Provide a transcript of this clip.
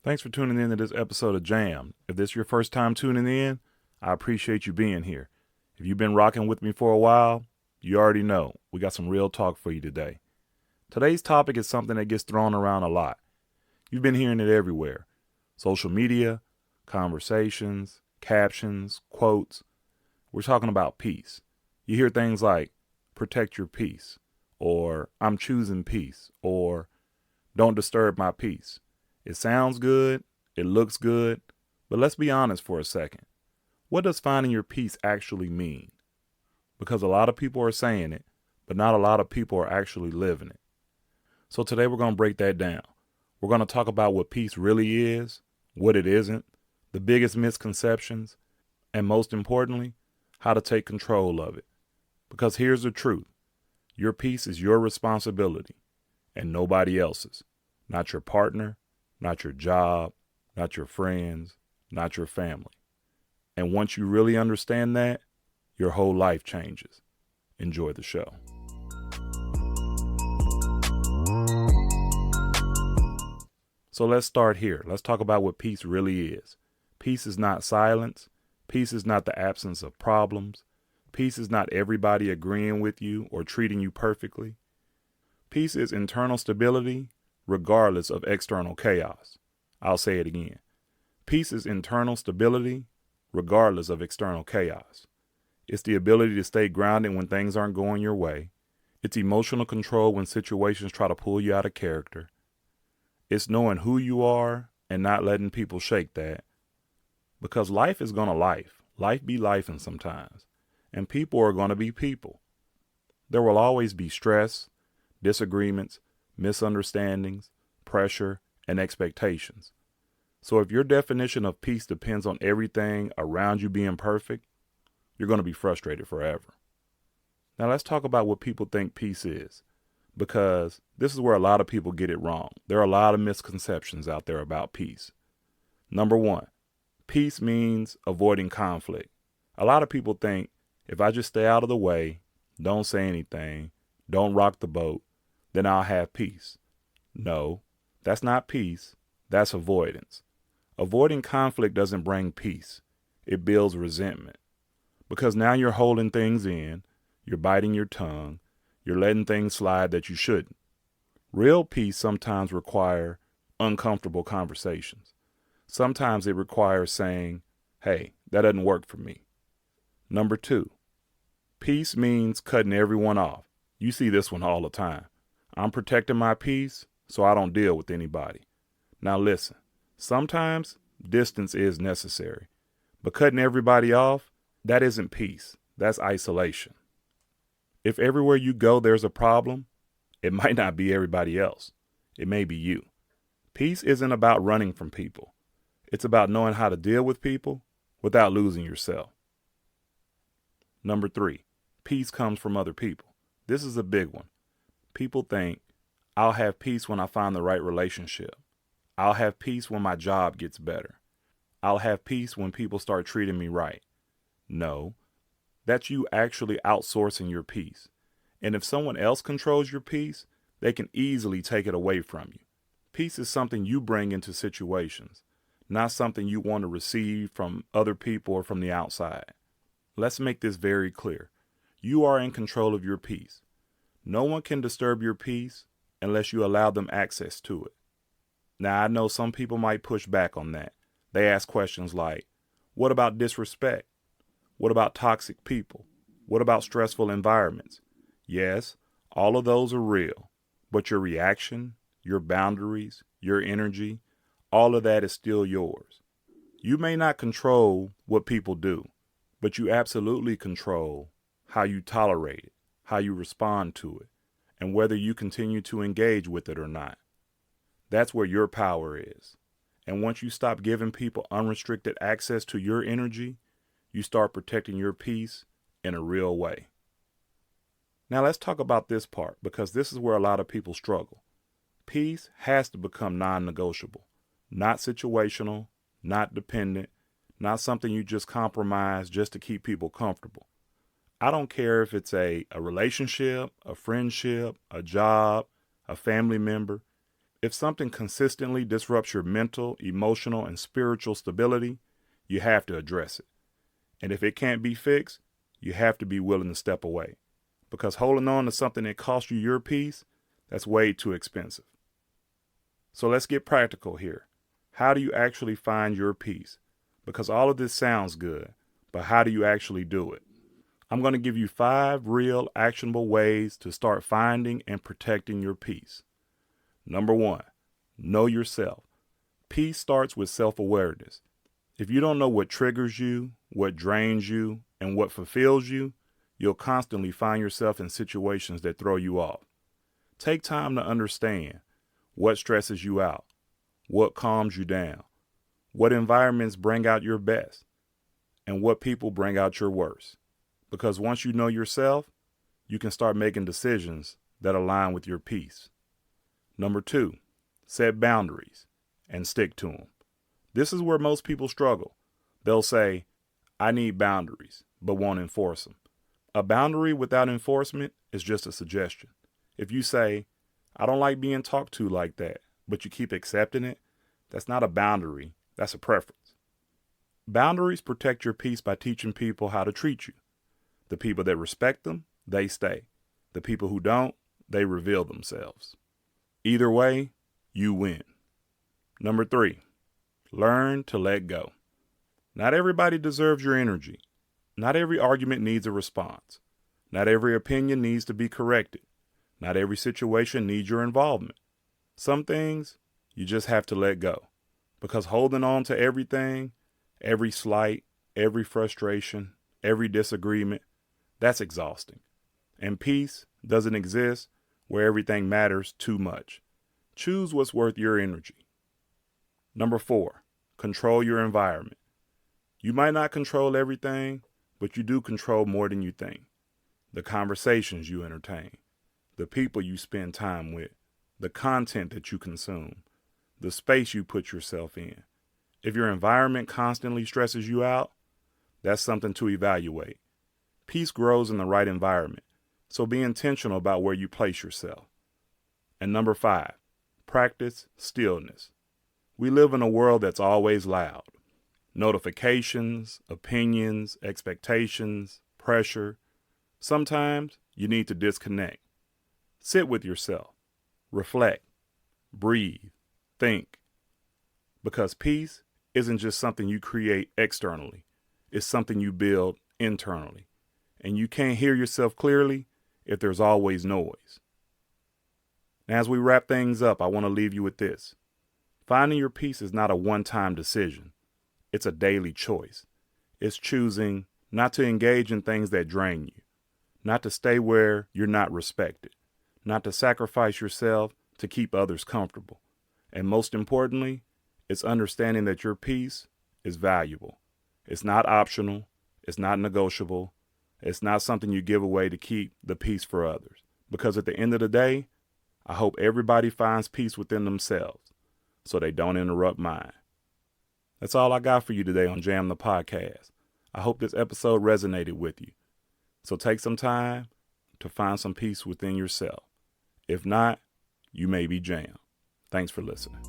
Thanks for tuning in to this episode of Jam. If this is your first time tuning in, I appreciate you being here. If you've been rocking with me for a while, you already know we got some real talk for you today. Today's topic is something that gets thrown around a lot. You've been hearing it everywhere. Social media, conversations, captions, quotes. We're talking about peace. You hear things like, protect your peace, or I'm choosing peace, or don't disturb my peace. It sounds good, it looks good, but let's be honest for a second. What does finding your peace actually mean? Because a lot of people are saying it, but not a lot of people are actually living it. So today we're going to break that down. We're going to talk about what peace really is, what it isn't, the biggest misconceptions, and most importantly, how to take control of it. Because here's the truth. Your peace is your responsibility and nobody else's. Not your partner, not your job, not your friends, not your family. And once you really understand that, your whole life changes. Enjoy the show. So let's start here. Let's talk about what peace really is. Peace is not silence. Peace is not the absence of problems. Peace is not everybody agreeing with you or treating you perfectly. Peace is internal stability regardless of external chaos. I'll say it again. Peace is internal stability regardless of external chaos. It's the ability to stay grounded when things aren't going your way. It's emotional control when situations try to pull you out of character. It's knowing who you are and not letting people shake that. Because life is going to life. Life be lifing sometimes. And people are going to be people. There will always be stress, disagreements, misunderstandings, pressure, and expectations. So if your definition of peace depends on everything around you being perfect, you're going to be frustrated forever. Now let's talk about what people think peace is, because this is where a lot of people get it wrong. There are a lot of misconceptions out there about peace. Number one, peace means avoiding conflict. A lot of people think if I just stay out of the way, don't say anything, don't rock the boat, then I'll have peace. No, that's not peace. That's avoidance. Avoiding conflict doesn't bring peace. It builds resentment. Because now you're holding things in, you're biting your tongue, you're letting things slide that you shouldn't. Real peace sometimes requires uncomfortable conversations. Sometimes it requires saying, hey, that doesn't work for me. Number two, peace means cutting everyone off. You see this one all the time. I'm protecting my peace so I don't deal with anybody. Now listen, sometimes distance is necessary, but cutting everybody off, that isn't peace. That's isolation. If everywhere you go there's a problem, it might not be everybody else. It may be you. Peace isn't about running from people. It's about knowing how to deal with people without losing yourself. Number three, peace comes from other people. This is a big one. People think, I'll have peace when I find the right relationship. I'll have peace when my job gets better. I'll have peace when people start treating me right. No, that's you actually outsourcing your peace. And if someone else controls your peace, they can easily take it away from you. Peace is something you bring into situations, not something you want to receive from other people or from the outside. Let's make this very clear. You are in control of your peace. No one can disturb your peace unless you allow them access to it. Now, I know some people might push back on that. They ask questions like, what about disrespect? What about toxic people? What about stressful environments? Yes, all of those are real, but your reaction, your boundaries, your energy, all of that is still yours. You may not control what people do, but you absolutely control how you tolerate it, how you respond to it, and whether you continue to engage with it or not. That's where your power is. And once you stop giving people unrestricted access to your energy, you start protecting your peace in a real way. Now let's talk about this part, because this is where a lot of people struggle. Peace has to become non-negotiable, not situational, not dependent, not something you just compromise just to keep people comfortable. I don't care if it's a relationship, a friendship, a job, a family member. If something consistently disrupts your mental, emotional, and spiritual stability, you have to address it. And if it can't be fixed, you have to be willing to step away. Because holding on to something that costs you your peace, that's way too expensive. So let's get practical here. How do you actually find your peace? Because all of this sounds good, but how do you actually do it? I'm going to give you 5 real actionable ways to start finding and protecting your peace. Number 1, know yourself. Peace starts with self-awareness. If you don't know what triggers you, what drains you, and what fulfills you, you'll constantly find yourself in situations that throw you off. Take time to understand what stresses you out, what calms you down, what environments bring out your best, and what people bring out your worst. Because once you know yourself, you can start making decisions that align with your peace. Number 2, set boundaries and stick to them. This is where most people struggle. They'll say, I need boundaries, but won't enforce them. A boundary without enforcement is just a suggestion. If you say, I don't like being talked to like that, but you keep accepting it, that's not a boundary, that's a preference. Boundaries protect your peace by teaching people how to treat you. The people that respect them, they stay. The people who don't, they reveal themselves. Either way, you win. Number 3, learn to let go. Not everybody deserves your energy. Not every argument needs a response. Not every opinion needs to be corrected. Not every situation needs your involvement. Some things you just have to let go, because holding on to everything, every slight, every frustration, every disagreement, that's exhausting. And peace doesn't exist where everything matters too much. Choose what's worth your energy. Number 4, control your environment. You might not control everything, but you do control more than you think. The conversations you entertain, the people you spend time with, the content that you consume, the space you put yourself in. If your environment constantly stresses you out, that's something to evaluate. Peace grows in the right environment, so be intentional about where you place yourself. And number 5, practice stillness. We live in a world that's always loud. Notifications, opinions, expectations, pressure. Sometimes you need to disconnect. Sit with yourself. Reflect. Breathe. Think. Because peace isn't just something you create externally. It's something you build internally. And you can't hear yourself clearly if there's always noise. Now, as we wrap things up, I want to leave you with this. Finding your peace is not a one-time decision. It's a daily choice. It's choosing not to engage in things that drain you, not to stay where you're not respected, not to sacrifice yourself to keep others comfortable. And most importantly, it's understanding that your peace is valuable. It's not optional. It's not negotiable. It's not something you give away to keep the peace for others. Because at the end of the day, I hope everybody finds peace within themselves so they don't interrupt mine. That's all I got for you today on Jam the Podcast. I hope this episode resonated with you. So take some time to find some peace within yourself. If not, you may be jammed. Thanks for listening.